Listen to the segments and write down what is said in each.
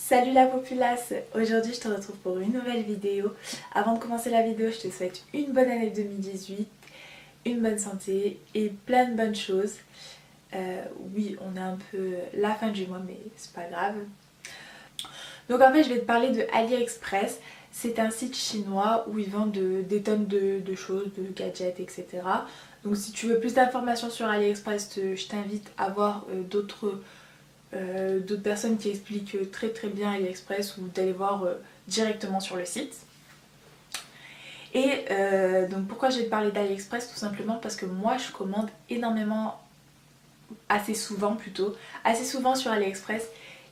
Salut la populace! Aujourd'hui je te retrouve pour une nouvelle vidéo. Avant de commencer la vidéo, je te souhaite une bonne année 2018, une bonne santé et plein de bonnes choses. Oui, on est un peu la fin du mois mais c'est pas grave. Donc en fait je vais te parler de AliExpress. C'est un site chinois où ils vendent des tonnes de choses, de gadgets, etc. Donc si tu veux plus d'informations sur AliExpress, je t'invite à voir d'autres personnes qui expliquent très bien AliExpress ou d'aller voir directement sur le site. Et donc pourquoi je vais te parler d'AliExpress? Tout simplement parce que moi je commande énormément, assez souvent sur AliExpress.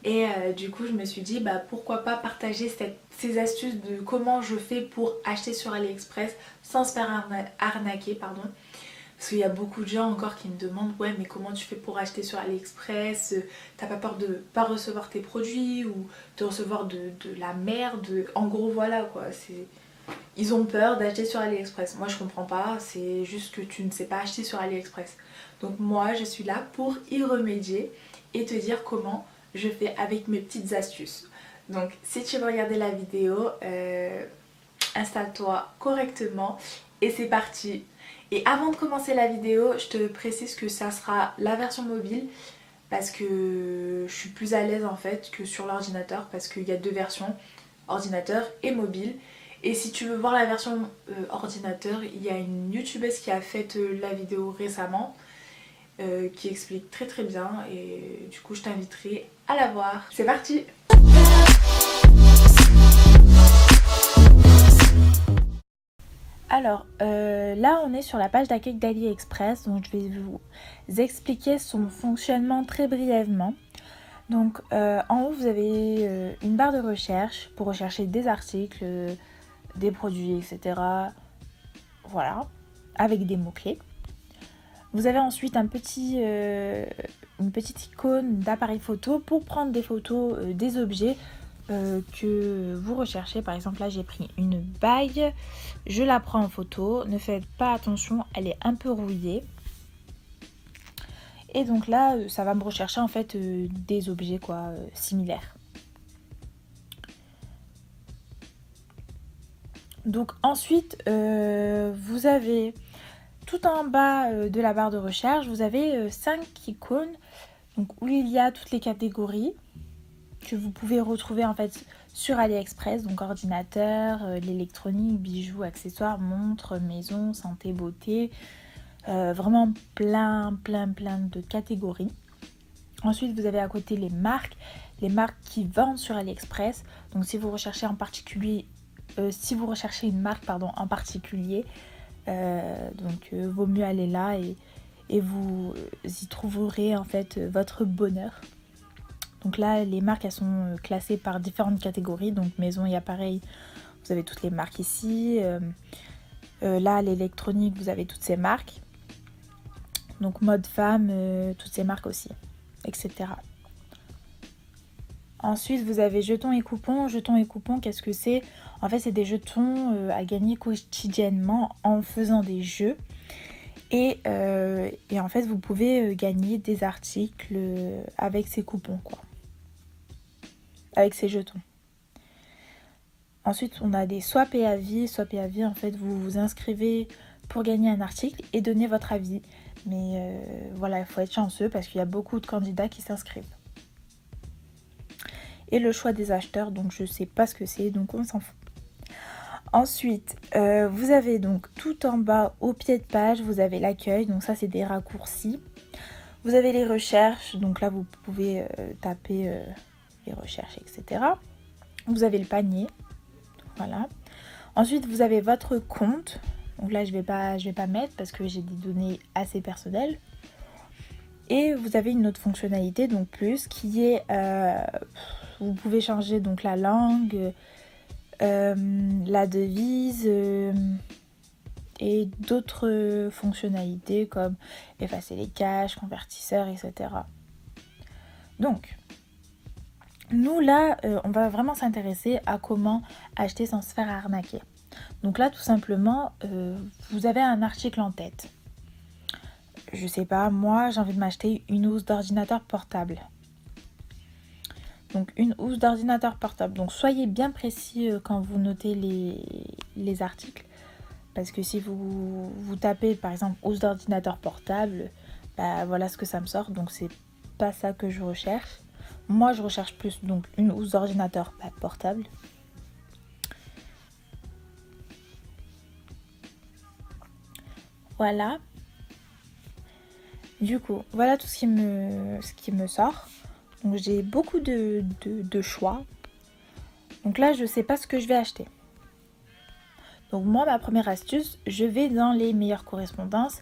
Et du coup je me suis dit pourquoi pas partager ces astuces de comment je fais pour acheter sur AliExpress sans se faire arnaquer, pardon. Parce qu'il y a beaucoup de gens encore qui me demandent ouais mais comment tu fais pour acheter sur AliExpress, t'as pas peur de pas recevoir tes produits ou de recevoir de la merde, en gros voilà quoi, ils ont peur d'acheter sur AliExpress. Moi je comprends pas, c'est juste que tu ne sais pas acheter sur AliExpress. Donc moi je suis là pour y remédier et te dire comment je fais avec mes petites astuces. Donc si tu veux regarder la vidéo, installe-toi correctement et c'est parti. Et avant de commencer la vidéo, je te précise que ça sera la version mobile parce que je suis plus à l'aise en fait que sur l'ordinateur parce qu'il y a deux versions, ordinateur et mobile. Et si tu veux voir la version ordinateur, il y a une youtubeuse qui a fait la vidéo récemment qui explique très bien et du coup je t'inviterai à la voir. C'est parti! Alors là on est sur la page d'accueil d'AliExpress, donc je vais vous expliquer son fonctionnement très brièvement. Donc en haut vous avez une barre de recherche pour rechercher des articles, des produits, etc. Voilà, avec des mots-clés. Vous avez ensuite une petite icône d'appareil photo pour prendre des photos des objets que vous recherchez. Par exemple là j'ai pris une bague, je la prends en photo, ne faites pas attention, elle est un peu rouillée. Et donc là ça va me rechercher en fait des objets similaires. Donc ensuite vous avez tout en bas de la barre de recherche, vous avez 5 icônes donc, où il y a toutes les catégories que vous pouvez retrouver en fait sur AliExpress, donc ordinateur, l'électronique, bijoux, accessoires, montres, maison, santé, beauté, vraiment plein de catégories. Ensuite vous avez à côté les marques qui vendent sur AliExpress. Donc si vous recherchez une marque en particulier, vaut mieux aller là et vous y trouverez en fait votre bonheur. Donc là les marques elles sont classées par différentes catégories, donc maison et appareil vous avez toutes les marques ici, là l'électronique vous avez toutes ces marques, donc mode femme toutes ces marques aussi, etc. Ensuite vous avez jetons et coupons. Qu'est-ce que c'est? En fait c'est des jetons à gagner quotidiennement en faisant des jeux. Et en fait vous pouvez gagner des articles avec ces coupons avec ces jetons. Ensuite on a des swap et avis. En fait vous vous inscrivez pour gagner un article et donner votre avis. Mais voilà, il faut être chanceux parce qu'il y a beaucoup de candidats qui s'inscrivent. Et le choix des acheteurs, donc je sais pas ce que c'est, donc on s'en fout. Ensuite, vous avez donc tout en bas au pied de page, vous avez l'accueil, donc ça c'est des raccourcis. Vous avez les recherches, donc là vous pouvez taper les recherches, etc. Vous avez le panier, voilà. Ensuite vous avez votre compte, donc là je vais pas mettre parce que j'ai des données assez personnelles. Et vous avez une autre fonctionnalité, donc plus, qui est, vous pouvez changer donc la langue, la devise et d'autres fonctionnalités comme effacer les caches, convertisseurs, etc. Donc, nous là, on va vraiment s'intéresser à comment acheter sans se faire arnaquer. Donc là, tout simplement, vous avez un article en tête. Je sais pas, moi j'ai envie de m'acheter une housse d'ordinateur portable. Donc une housse d'ordinateur portable. Donc soyez bien précis quand vous notez les articles. Parce que si vous tapez par exemple housse d'ordinateur portable, bah voilà ce que ça me sort. Donc c'est pas ça que je recherche. Moi je recherche plus donc une housse d'ordinateur portable. Voilà. Du coup, voilà tout ce qui me sort. Donc j'ai beaucoup de choix. Donc là, je sais pas ce que je vais acheter. Donc moi, ma première astuce, je vais dans les meilleures correspondances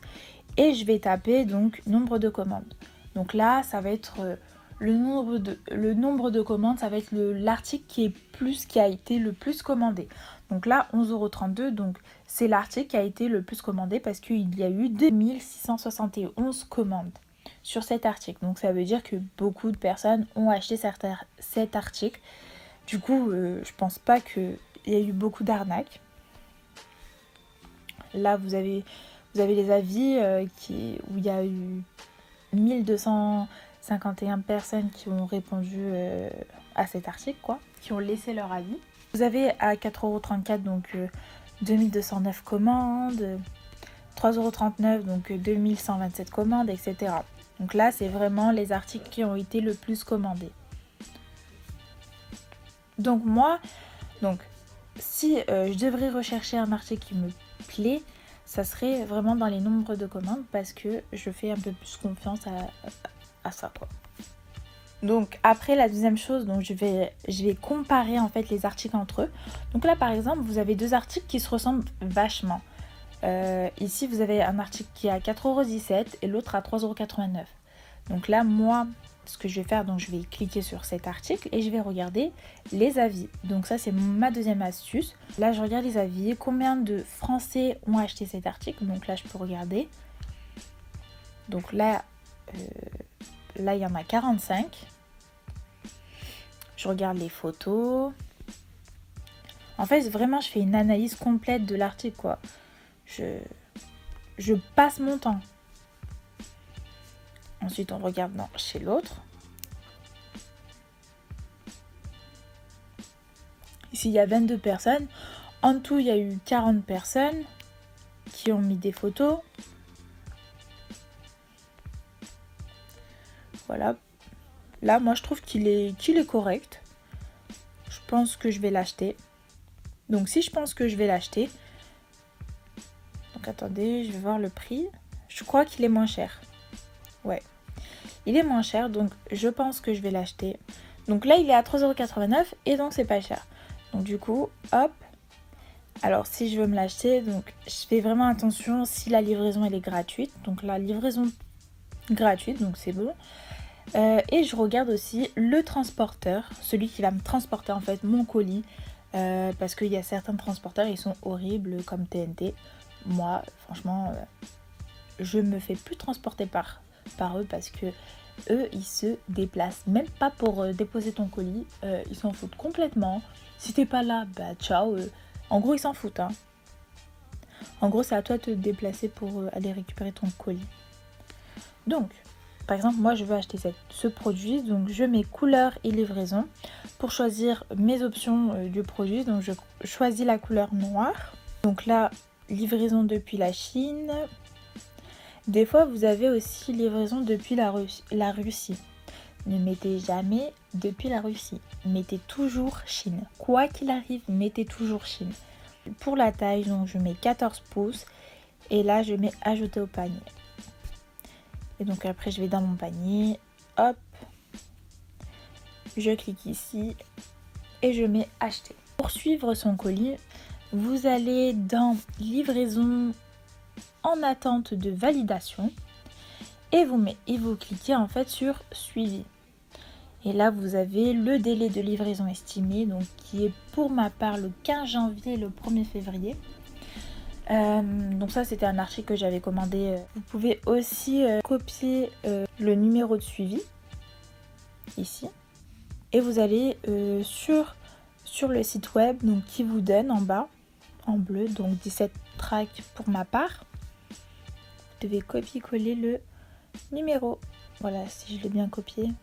et je vais taper donc nombre de commandes. Donc là, ça va être le nombre de commandes, ça va être l'article qui a été le plus commandé. Donc là, 11,32 €, donc c'est l'article qui a été le plus commandé parce qu'il y a eu 2671 commandes sur cet article. Donc ça veut dire que beaucoup de personnes ont acheté cet article. Du coup, je pense pas qu'il y a eu beaucoup d'arnaques. Là, vous avez les avis où il y a eu 1251 personnes qui ont répondu à cet article, qui ont laissé leur avis. Vous avez à 4,34 €, donc 2209 commandes, 3,39 €, donc 2127 commandes, etc. Donc là, c'est vraiment les articles qui ont été le plus commandés. Donc moi, si je devrais rechercher un article qui me plaît, ça serait vraiment dans les nombres de commandes parce que je fais un peu plus confiance à ça, quoi. Donc après, la deuxième chose, donc je vais comparer en fait les articles entre eux. Donc là par exemple, vous avez deux articles qui se ressemblent vachement. Ici vous avez un article qui est à 4,17 € et l'autre à 3,89 €. Donc là moi, ce que je vais faire, donc je vais cliquer sur cet article et je vais regarder les avis. Donc ça c'est ma deuxième astuce. Là je regarde les avis, combien de Français ont acheté cet article. Donc là je peux regarder. Donc là il y en a 45. Je regarde les photos. En fait vraiment je fais une analyse complète de l'article, quoi. Je passe mon temps. Ensuite on regarde chez l'autre. Ici il y a 22 personnes. En tout il y a eu 40 personnes qui ont mis des photos. Voilà. Là moi je trouve qu'il est correct. Je pense que je vais l'acheter. Donc si je pense que je vais l'acheter. Donc attendez, je vais voir le prix. Je crois qu'il est moins cher. Ouais. Il est moins cher, donc je pense que je vais l'acheter. Donc là il est à 3,89 € et donc c'est pas cher. Donc du coup, hop. Alors si je veux me l'acheter, donc je fais vraiment attention si la livraison elle est gratuite. Donc la livraison gratuite, donc c'est bon. Et je regarde aussi le transporteur, celui qui va me transporter en fait mon colis. Parce qu'il y a certains transporteurs, ils sont horribles comme TNT. Moi, franchement, je me fais plus transporter par eux parce que eux, ils se déplacent même pas pour déposer ton colis. Ils s'en foutent complètement. Si t'es pas là, bah ciao. En gros, ils s'en foutent. Hein. En gros, c'est à toi de te déplacer pour aller récupérer ton colis. Donc, par exemple, moi, je veux acheter ce produit. Donc, je mets couleur et livraison pour choisir mes options du produit. Donc, je choisis la couleur noire. Donc là, livraison depuis la Chine. Des fois, vous avez aussi livraison depuis la Russie. Ne mettez jamais depuis la Russie. Mettez toujours Chine. Quoi qu'il arrive, mettez toujours Chine. Pour la taille, donc je mets 14 pouces. Et là, je mets ajouter au panier. Et donc après, je vais dans mon panier. Hop. Je clique ici. Et je mets acheter. Pour suivre son colis, vous allez dans livraison en attente de validation. Et vous cliquez en fait sur suivi. Et là, vous avez le délai de livraison estimé, donc qui est pour ma part le 15 janvier et le 1er février. Donc ça, c'était un article que j'avais commandé. Vous pouvez aussi copier le numéro de suivi, ici. Et vous allez sur le site web donc, qui vous donne en bas, en bleu, donc 17 tracks pour ma part. Vous devez copier-coller le numéro. Voilà, si je l'ai bien copié.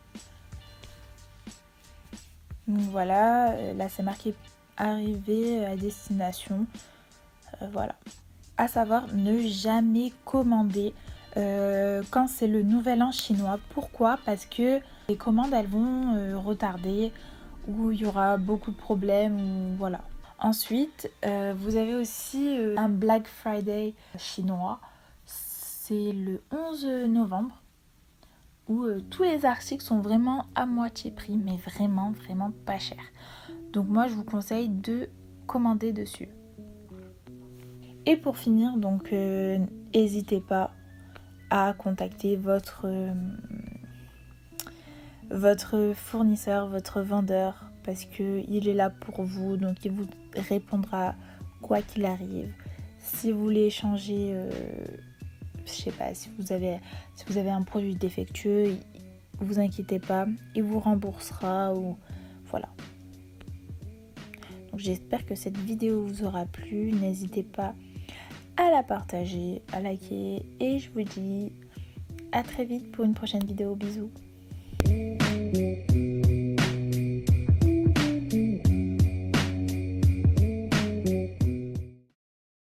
Donc voilà, là c'est marqué arrivé à destination. Voilà. À savoir, ne jamais commander quand c'est le nouvel an chinois. Pourquoi? Parce que les commandes elles vont retarder, ou il y aura beaucoup de problèmes, ou voilà. Ensuite, vous avez aussi un Black Friday chinois. C'est le 11 novembre où tous les articles sont vraiment à moitié prix, mais vraiment, vraiment pas cher. Donc moi, je vous conseille de commander dessus. Et pour finir, donc, n'hésitez pas à contacter votre fournisseur, votre vendeur, parce qu'il est là pour vous, donc il vous répondra quoi qu'il arrive. Si vous voulez changer, je sais pas, si vous avez un produit défectueux, vous inquiétez pas, il vous remboursera, ou voilà. Donc j'espère que cette vidéo vous aura plu. N'hésitez pas à la partager, à liker, et je vous dis à très vite pour une prochaine vidéo. Bisous.